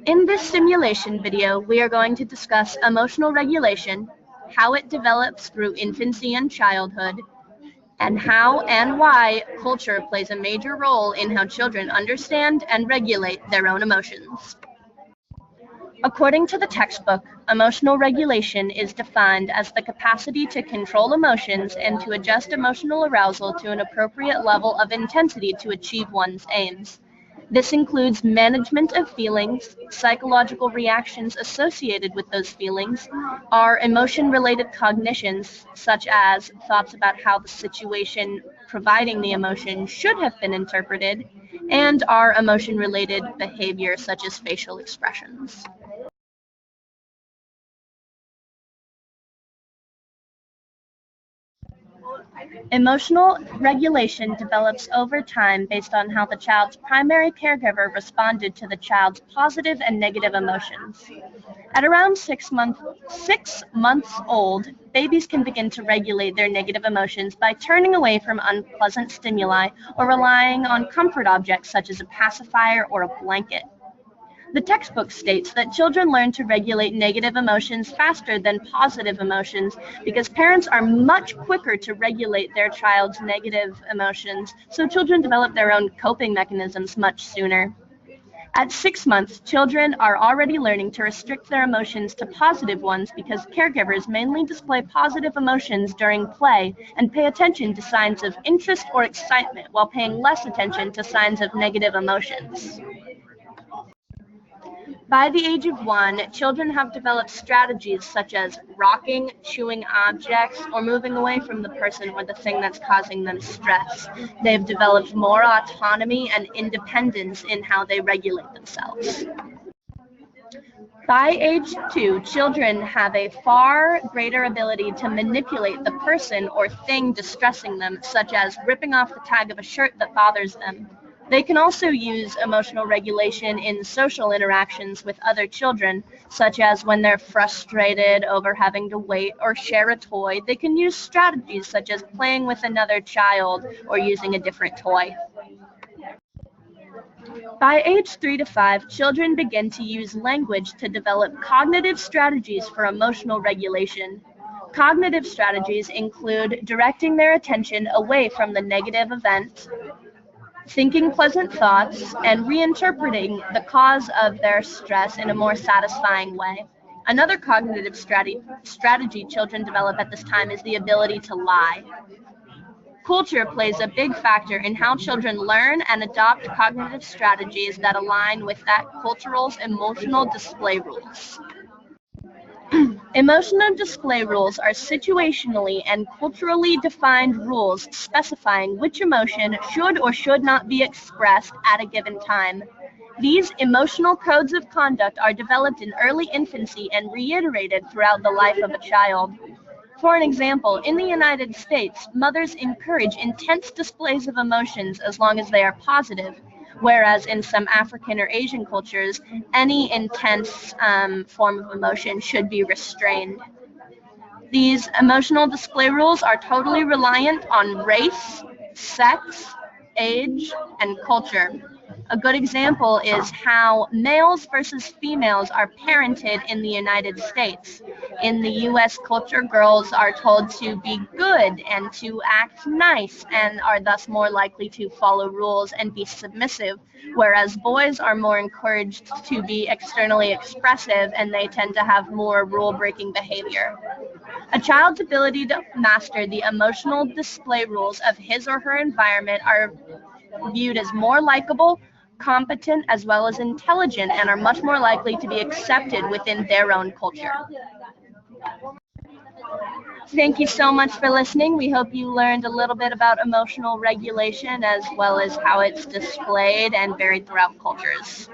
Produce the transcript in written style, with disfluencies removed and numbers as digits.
In this simulation video, we are going to discuss emotional regulation, how it develops through infancy and childhood, and how and why culture plays a major role in how children understand and regulate their own emotions. According to the textbook, emotional regulation is defined as the capacity to control emotions and to adjust emotional arousal to an appropriate level of intensity to achieve one's aims. This includes management of feelings, psychological reactions associated with those feelings, our emotion-related cognitions, such as thoughts about how the situation providing the emotion should have been interpreted, and our emotion-related behavior, such as facial expressions. Emotional regulation develops over time based on how the child's primary caregiver responded to the child's positive and negative emotions. At around 6 months old, babies can begin to regulate their negative emotions by turning away from unpleasant stimuli or relying on comfort objects such as a pacifier or a blanket. The textbook states that children learn to regulate negative emotions faster than positive emotions because parents are much quicker to regulate their child's negative emotions, so children develop their own coping mechanisms much sooner. At 6 months, children are already learning to restrict their emotions to positive ones because caregivers mainly display positive emotions during play and pay attention to signs of interest or excitement while paying less attention to signs of negative emotions. By the age of 1, children have developed strategies such as rocking, chewing objects, or moving away from the person or the thing that's causing them stress. They've developed more autonomy and independence in how they regulate themselves. By age 2, children have a far greater ability to manipulate the person or thing distressing them, such as ripping off the tag of a shirt that bothers them. They can also use emotional regulation in social interactions with other children, such as when they're frustrated over having to wait or share a toy. They can use strategies such as playing with another child or using a different toy. By age 3 to 5, children begin to use language to develop cognitive strategies for emotional regulation. Cognitive strategies include directing their attention away from the negative event, thinking pleasant thoughts, and reinterpreting the cause of their stress in a more satisfying way. Another cognitive strategy children develop at this time is the ability to lie. Culture plays a big factor in how children learn and adopt cognitive strategies that align with that cultural's emotional display rules. Emotional display rules are situationally and culturally defined rules specifying which emotion should or should not be expressed at a given time. These emotional codes of conduct are developed in early infancy and reiterated throughout the life of a child. For an example, in the United States, mothers encourage intense displays of emotions as long as they are positive, whereas in some African or Asian cultures, any intense form of emotion should be restrained. These emotional display rules are totally reliant on race, sex, age, and culture. A good example is how males versus females are parented in the United States. In the US culture, girls are told to be good and to act nice and are thus more likely to follow rules and be submissive, whereas boys are more encouraged to be externally expressive and they tend to have more rule-breaking behavior. A child's ability to master the emotional display rules of his or her environment are viewed as more likable, competent, as well as intelligent, and are much more likely to be accepted within their own culture. Thank you so much for listening. We hope you learned a little bit about emotional regulation as well as how it's displayed and varied throughout cultures.